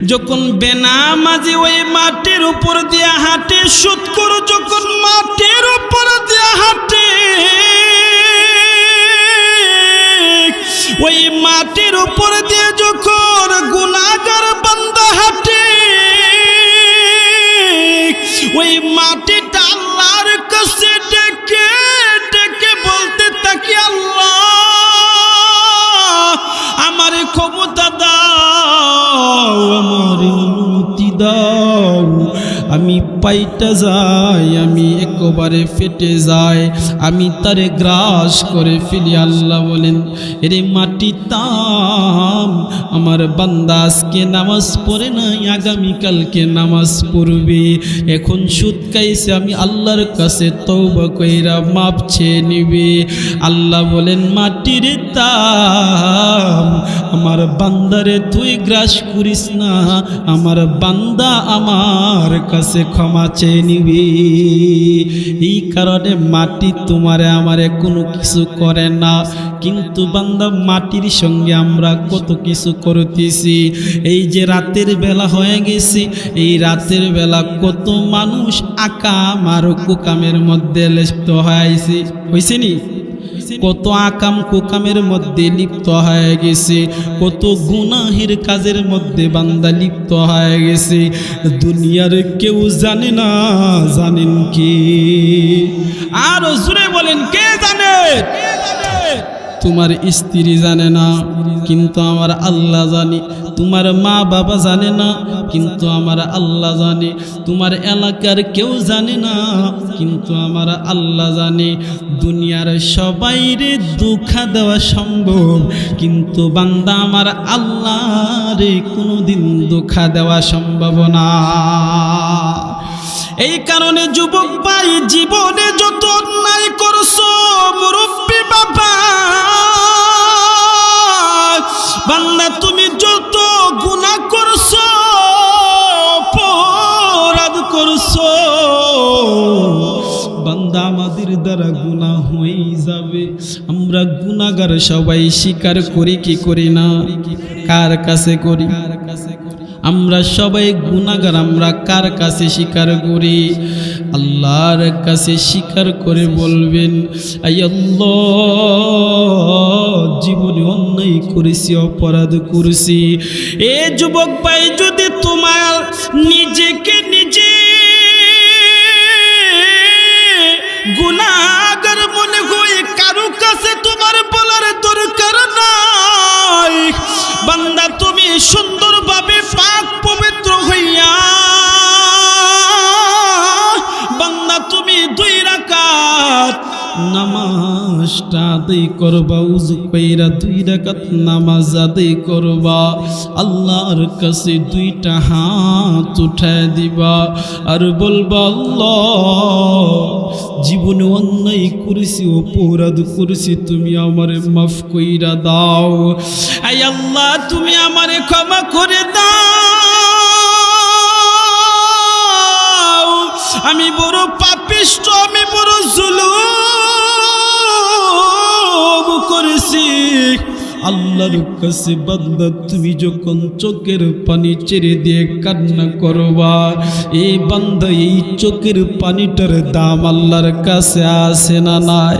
যখন বেনামাজি ওই মাটির উপর দিয়ে হাঁটে, সুদখোর যখন মাটির উপর দিয়ে হাঁটে, ওই মাটির উপর দিয়ে যখন গুনাহগার বান্দা হাঁটে, ওই মাটিটা আল্লাহর কাছে ডেকে ডেকে বলতে থাকি, আল্লাহ আমার ক্ষমতা দাও, আমার অনুমতি দাও, আমি পাইটা যাই, আমি একবারে ফেটে যাই, আমি তারে গ্রাস করে ফেলি। আল্লাহ বলেন, এরে মাটি তাম, আমার বান্দা আজকে নামাজ পড়ে নাই, আগামীকালকে নামাজ পড়বে, এখন সুদ খাইছে, আমি আল্লাহর কাছে তওবা কইরা মাপ চেয়ে নিবে। আল্লাহ বলেন, মাটির তাম, আমার বান্দারে তুই গ্রাস করিস না, আমার বান্দা আমার কাছে ক্ষমা চেয়ে নিবি। এই কারণে মাটি তোমারে আমারে কোনো কিছু করে না, কিন্তু বান্দা মাটির সঙ্গে আমরা কত কিছু করতেছি। এই যে রাতের বেলা হয়ে গেছে, এই রাতের বেলা কত মানুষ আকাম আর কুকামের মধ্যে লিপ্ত হয়েছে, হয়েছে নি? কত আকাম কুকামের মধ্যে লিপ্ত হয়ে গেছে, কত গুনাহের কাজের মধ্যে বান্দা লিপ্ত হয়ে গেছে। দুনিয়ার কেউ জানে না, জানেন কি? আর জোরে বলেন, কে জানে? তোমার স্ত্রী জানে না, কিন্তু আমার আল্লাহ জানে। তোমার মা বাবা জানে না, কিন্তু আমার আল্লাহ জানে। তোমার এলাকার কেউ জানে না, কিন্তু আমার আল্লাহ জানে। দুনিয়ার সবাইরে দুঃখ দেওয়া সম্ভব, কিন্তু বান্দা আমার আল্লাহরে কোনোদিন দুঃখ দেওয়া সম্ভব না। এই কারণে যুবক ভাই, জীবনে যত অন্যায় করছো, মুরব্বী বাবা, বান্দা তুমি যত গুনাহ করছো, অপরাধ করছো, বান্দা আমাদের দ্বারা গুনাহ হয়ে যাবে। আমরা গুনাহগার সবাই স্বীকার করি কি করি না? কার কাছে করি? আমরা সবাই গুনাহগার, আমরা কার কাছে স্বীকার করি? আল্লাহর কাছে স্বীকার করে বলবেন, আই আল্লাহ, জীবনে অন্যায় করেছি, অপরাধ করেছি। এ যুবক ভাই, যদি তোমার নিজেকে নিজে গুনাহগার মনে হয়, কারো কাছে তোমার বলার দরকার নাই। বান্দা তুমি সুন্দরভাবে পাক পবিত্র হইয়া, বান্দা তুমি 2 রাকাত নামাজটা আদায় করবা, উযু কইরা 2 রাকাত নামাজ আদায় করবা, আল্লাহর কাছে 2টা হাত উঠায় দিবা আর বলবা, আল্লাহ, জীবনে অন্যায় করেছি, অপরাধ করেছি, তুমি আমারে মাফ কইরা দাও। আই আল্লাহ, তুমি আমারে ক্ষমা করে দাও, আমি বড় পাপিষ্ঠ, আমি বড় জুলুম করেছি। আল্লাহর কাছে বান্দা তুমি যখন চোখের পানি ছেড়ে দিয়ে কান্না করবা, এই বান্দা এই চোখের পানিটার দাম আল্লাহর কাছে আছে না নাই?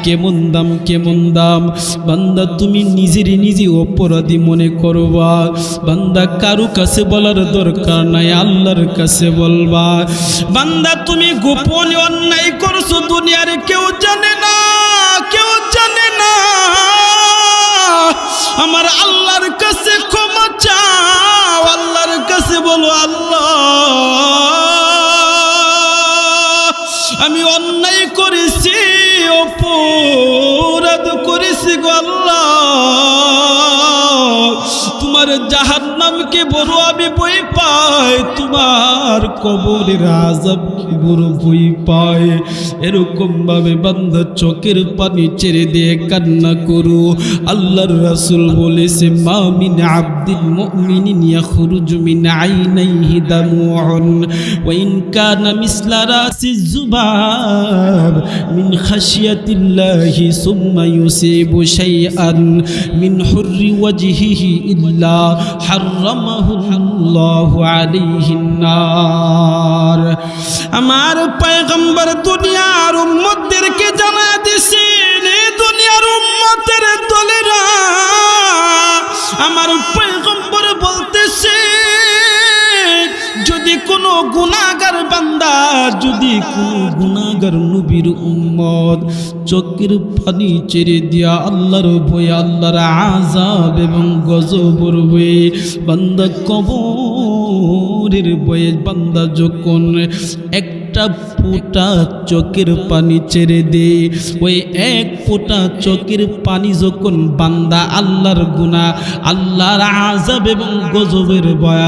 কেমন দাম, কেমন দাম! বান্দা তুমি নিজের নিজে অপরাধী মনে করবা, বান্দা কারো কাছে বলার দরকার নাই, আল্লাহর কাছে বলবা। বান্দা তুমি গোপনে অন্যায় করছো, দুনিয়ার কেউ জানে না, কেউ জানে না। আমার আল্লাহর কাছে ক্ষমা চাও, আল্লাহর কাছে বলো, আল্লাহ, আমি অন্যায় করেছি, অপরাধ করেছি গো আল্লাহ, তোমার জাহান্নামকে বড় আমি ভয় পাই, তোমার কবরের আযাবকে বড় ভয় পাই। এরকম ভাবে বান্দা চোখের পানি ছেড়ে দিয়ে কান্না করো। আল্লাহর রাসূল বলেছে, মা মিন আবদিন মুমিনিন ইয়াখরুজু মিন আইনাইহি দামুউন ওয়া ইন কানা মিসলা রাসিজ যুবাব মিন খাশিয়াতিল্লাহি সুম্মা ইউসিবু শাইআন মিন হুররি ওয়াজহিহি ইল্লা হারামাহুল্লাহু আলাইহিন নার। আমার পয়গম্বর দুনিয়ার উম্মতদেরকে জানায় দিয়েছেন, এই দুনিয়ার উম্মতের দলেরা, আমার পয়গম্বর বলতেছে যদি কোনো গুনাহগার বান্দা, যদি কোনো গুনাহগার নবীর উম্মত চোখের পানি ছেড়ে দিয়া আল্লাহর ভয়ে, আল্লাহর আযাব এবং গজবের ভয়ে বান্দা কবরের ভয়ে বান্দা যখন একটা ফোঁটা চোখের পানি ছেড়ে দে, ওই এক ফোঁটা চোখের পানি যখন বান্দা আল্লাহর গুনাহ, আল্লাহর আযাব এবং গজবের ভয়